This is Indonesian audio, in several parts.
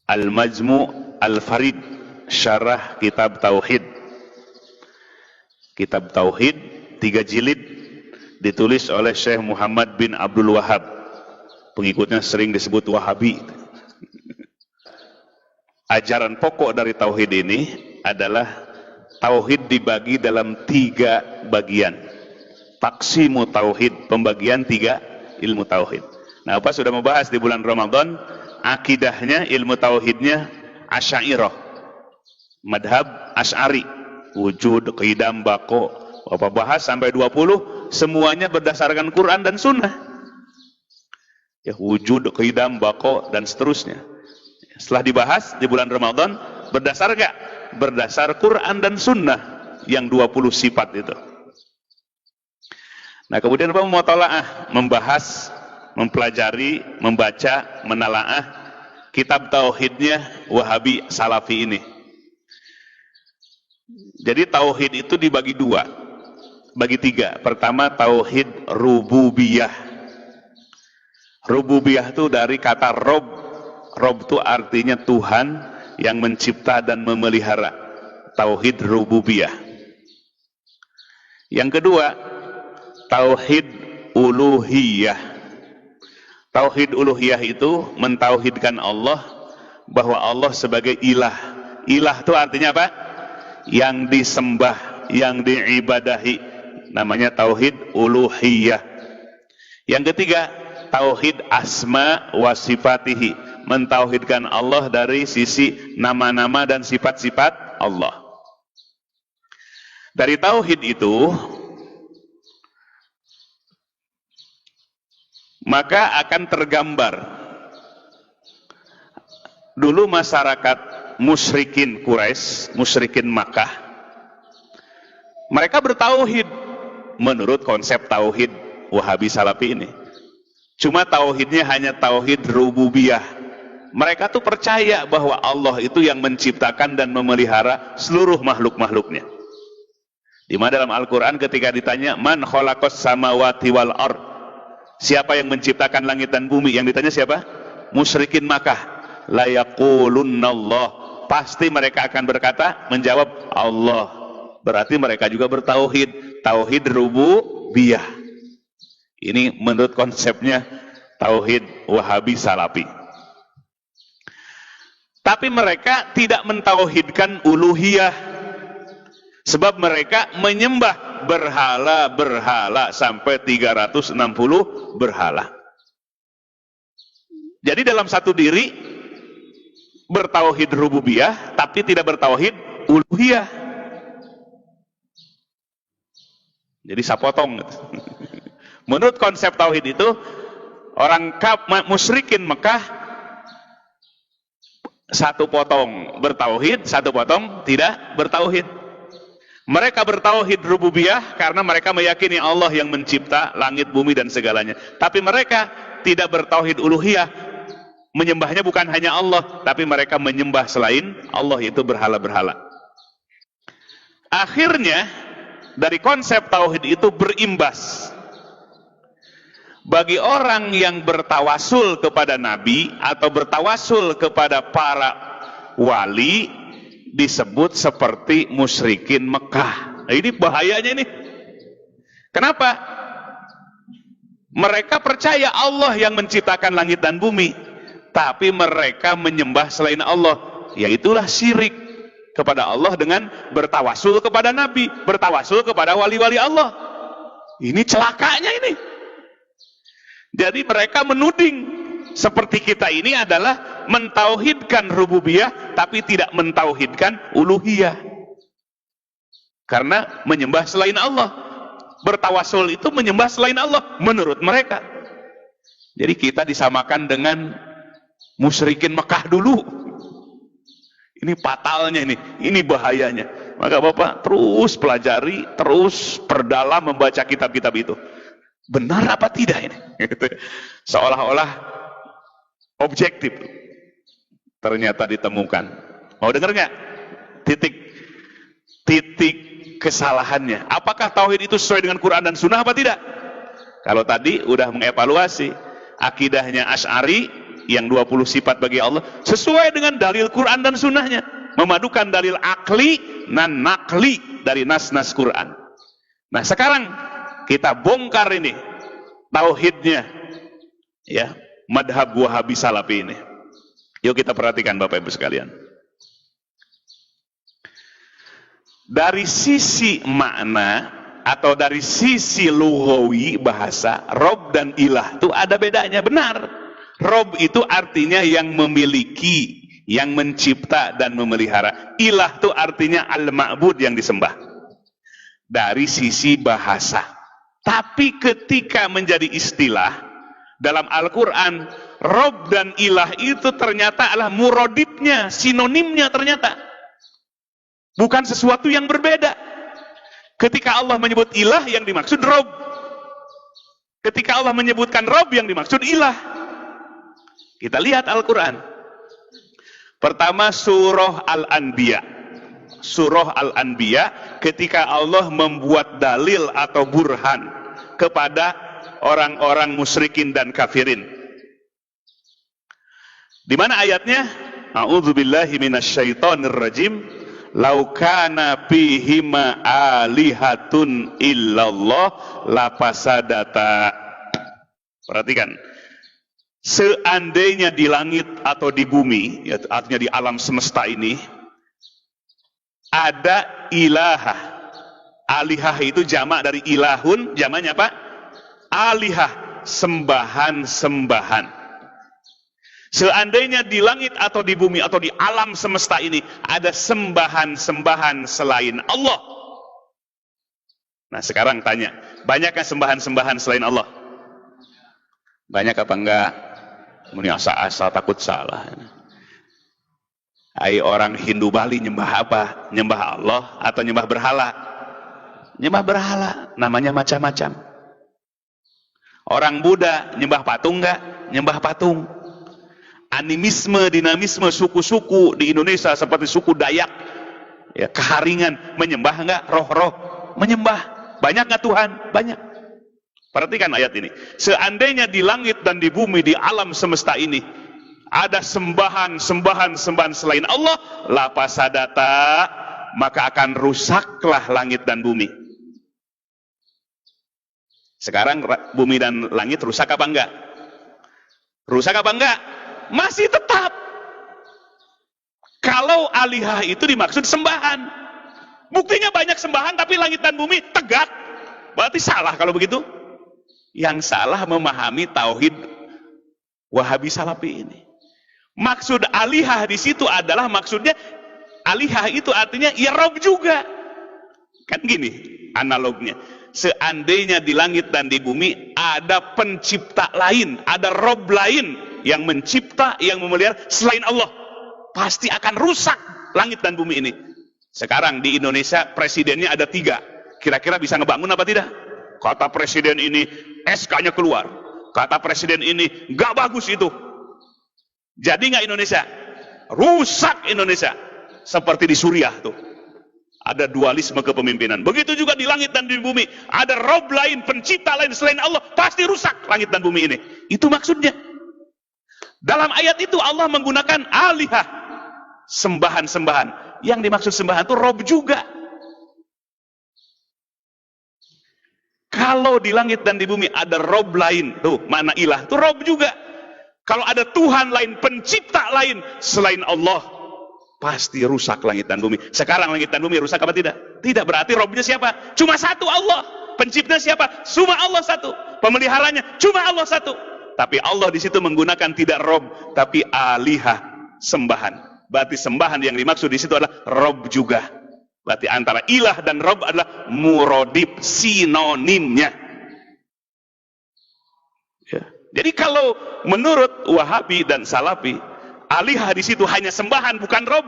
Al-Majmu' Al-Farid, syarah kitab Tauhid. Kitab Tauhid 3 jilid, ditulis oleh Syekh Muhammad bin Abdul Wahab. Pengikutnya sering disebut Wahabi. Ajaran pokok dari Tauhid ini adalah Tauhid dibagi dalam 3 bagian. Taqsimu Tauhid, pembagian 3 ilmu Tauhid. Nah, Bapak sudah membahas di bulan Ramadan akidahnya, ilmu Tauhidnya Asy'ariyah, madhab Asy'ari, wujud, qidam, baqo. Bapak bahas sampai 20, semuanya berdasarkan Quran dan Sunnah. Ya, wujud, qidam, baqo, dan seterusnya. Setelah dibahas di bulan Ramadan, berdasar gak? Berdasar Quran dan Sunnah yang 20 sifat itu. Nah, kemudian Bapak mutalaah, membahas, mempelajari, membaca, menalaah kitab Tauhidnya Wahabi Salafi ini. Jadi Tauhid itu dibagi 2, bagi 3. Pertama, Tauhid Rububiyah. Rububiyah itu dari kata Rob. Rob itu artinya Tuhan yang mencipta dan memelihara. Tauhid Rububiyah. Yang kedua, Tauhid Uluhiyah. Tauhid Uluhiyah itu mentauhidkan Allah, bahwa Allah sebagai ilah. Ilah itu artinya apa? Yang disembah, yang diibadahi. Namanya Tauhid Uluhiyah. Yang ketiga, Tauhid Asma wa Sifatihi, mentauhidkan Allah dari sisi nama-nama dan sifat-sifat Allah. Dari Tauhid itu, maka akan tergambar dulu masyarakat musyrikin Quraisy, musyrikin Makkah, mereka bertauhid menurut konsep Tauhid Wahabi Salafi ini. Cuma tauhidnya hanya Tauhid Rububiyah. Mereka tuh percaya bahwa Allah itu yang menciptakan dan memelihara seluruh makhluk-makhluknya. Di mana dalam Al-Quran ketika ditanya, Man khalaqas samawati wal ard, siapa yang menciptakan langit dan bumi? Yang ditanya siapa? Musyrikin Makkah. La yaqulunnallah, pasti mereka akan berkata, menjawab Allah. Berarti mereka juga bertauhid, Tauhid Rububiyah. Ini menurut konsepnya Tauhid Wahabi Salafi. Tapi mereka tidak mentauhidkan uluhiyah, sebab mereka menyembah berhala-berhala sampai 360 berhala. Jadi dalam satu diri bertauhid rububiyah, tapi tidak bertauhid uluhiyah. Jadi sapotong. Menurut konsep tauhid itu, orang musyrikin Mekah satu potong bertauhid, satu potong tidak bertauhid. Mereka bertauhid rububiyah karena mereka meyakini Allah yang mencipta langit, bumi, dan segalanya. Tapi mereka tidak bertauhid uluhiyah. Menyembahnya bukan hanya Allah, tapi mereka menyembah selain Allah, itu berhala-berhala. Akhirnya, dari konsep tauhid itu berimbas. Bagi orang yang bertawasul kepada Nabi atau bertawasul kepada para wali, disebut seperti musyrikin Mekah. Nah, ini bahayanya ini. Kenapa? Mereka percaya Allah yang menciptakan langit dan bumi, tapi mereka menyembah selain Allah. Yaitulah syirik kepada Allah dengan bertawasul kepada Nabi, bertawasul kepada wali-wali Allah. Ini celakanya ini. Jadi mereka menuding seperti kita ini adalah mentauhidkan rububiyah tapi tidak mentauhidkan uluhiyah. Karena menyembah selain Allah. Bertawasul itu menyembah selain Allah menurut mereka. Jadi kita disamakan dengan musyrikin Mekah dulu. Ini fatalnya ini bahayanya. Maka Bapak terus pelajari, terus perdalam membaca kitab-kitab itu. Benar apa tidak ini? Seolah-olah objektif. Ternyata ditemukan. Mau dengar nggak? Titik kesalahannya. Apakah tauhid itu sesuai dengan Quran dan Sunnah apa tidak? Kalau tadi udah mengevaluasi akidahnya Asy'ari, yang 20 sifat bagi Allah sesuai dengan dalil Quran dan sunnahnya, memadukan dalil akli dan nakli dari nas-nas Quran. Nah sekarang kita bongkar ini tauhidnya, ya, madhab Wahabi Salafi ini. Yuk kita perhatikan Bapak Ibu sekalian. Dari sisi makna atau dari sisi lughawi bahasa, Rob dan ilah itu ada bedanya, benar. Rob itu artinya yang memiliki, yang mencipta dan memelihara. Ilah itu artinya al-ma'bud, yang disembah. Dari sisi bahasa. Tapi ketika menjadi istilah dalam Al-Quran, Rob dan ilah itu ternyata adalah muradifnya, sinonimnya ternyata. Bukan sesuatu yang berbeda. Ketika Allah menyebut ilah, yang dimaksud Rob. Ketika Allah menyebutkan Rob, yang dimaksud ilah. Kita lihat Al-Quran. Pertama surah Al-Anbiya. Surah Al-Anbiya ketika Allah membuat dalil atau burhan kepada orang-orang musyrikin dan kafirin. Di mana ayatnya? A'udzubillahi minasyaitonir rajim. Lau kana fihima alihatun illallah lafasadata. Perhatikan. Seandainya di langit atau di bumi, ya, artinya di alam semesta ini, ada ilahah. Alihah itu jamak dari ilahun, jamaknya apa? Alihah, sembahan-sembahan. Seandainya di langit atau di bumi atau di alam semesta ini ada sembahan-sembahan selain Allah. Nah sekarang tanya, banyakkah sembahan-sembahan selain Allah? Banyak apa enggak? Muni asa-asa takut salah. Hai orang Hindu Bali nyembah apa? Nyembah Allah atau nyembah berhala? Nyembah berhala, namanya macam-macam. Orang Buddha nyembah patung enggak? Nyembah patung. Animisme, dinamisme, suku-suku di Indonesia seperti suku Dayak, ya, Keharingan, menyembah enggak? Roh-roh menyembah. Banyak enggak Tuhan? Banyak. Perhatikan ayat ini. Seandainya di langit dan di bumi, di alam semesta ini ada sembahan-sembahan selain Allah, lafasadata, maka akan rusaklah langit dan bumi. Sekarang bumi dan langit rusak apa enggak? Rusak apa enggak? Masih tetap. Kalau alihah itu dimaksud sembahan. Buktinya banyak sembahan tapi langit dan bumi tegak. Berarti salah kalau begitu. Yang salah memahami tauhid Wahabi Salafi ini. Maksud alihah di situ adalah maksudnya alihah itu artinya ya Rob juga. Kan gini analognya. Seandainya di langit dan di bumi ada pencipta lain, ada Rob lain yang mencipta, yang memelihara selain Allah, pasti akan rusak langit dan bumi ini. Sekarang di Indonesia presidennya ada 3. Kira-kira bisa ngebangun apa tidak? Kata presiden ini SK-nya keluar. Kata presiden ini nggak bagus itu. Jadi nggak Indonesia? Rusak Indonesia. Seperti di Suriah tuh. Ada dualisme kepemimpinan. Begitu juga di langit dan di bumi. Ada Rob lain, pencipta lain selain Allah. Pasti rusak langit dan bumi ini. Itu maksudnya. Dalam ayat itu Allah menggunakan alihah. Sembahan-sembahan. Yang dimaksud sembahan itu Rob juga. Kalau di langit dan di bumi ada Rob lain, tuh mana ilah, itu Rob juga. Kalau ada Tuhan lain, pencipta lain selain Allah, pasti rusak langit dan bumi. Sekarang langit dan bumi rusak apa tidak? Tidak, berarti Robnya siapa? Cuma satu, Allah. Pencipta siapa? Cuma Allah satu. Pemeliharanya cuma Allah satu. Tapi Allah di situ menggunakan tidak Rob, tapi alihah, sembahan. Berarti sembahan yang dimaksud di situ adalah Rob juga. Berarti antara ilah dan Rob adalah muradif, sinonimnya. Ya. Jadi kalau menurut Wahabi dan Salafi, alihah di situ hanya sembahan bukan Rob.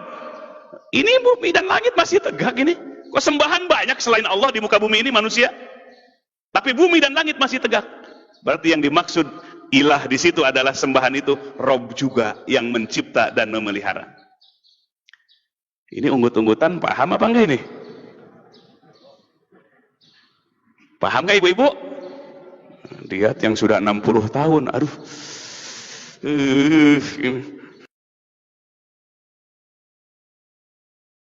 Ini bumi dan langit masih tegak ini. Kok sembahan banyak selain Allah di muka bumi ini manusia? Tapi bumi dan langit masih tegak. Berarti yang dimaksud ilah di situ adalah sembahan itu Rob juga yang mencipta dan memelihara. Ini unggut-unggutan paham apa enggak ini? Paham enggak ibu-ibu? Lihat yang sudah 60 tahun, aduh,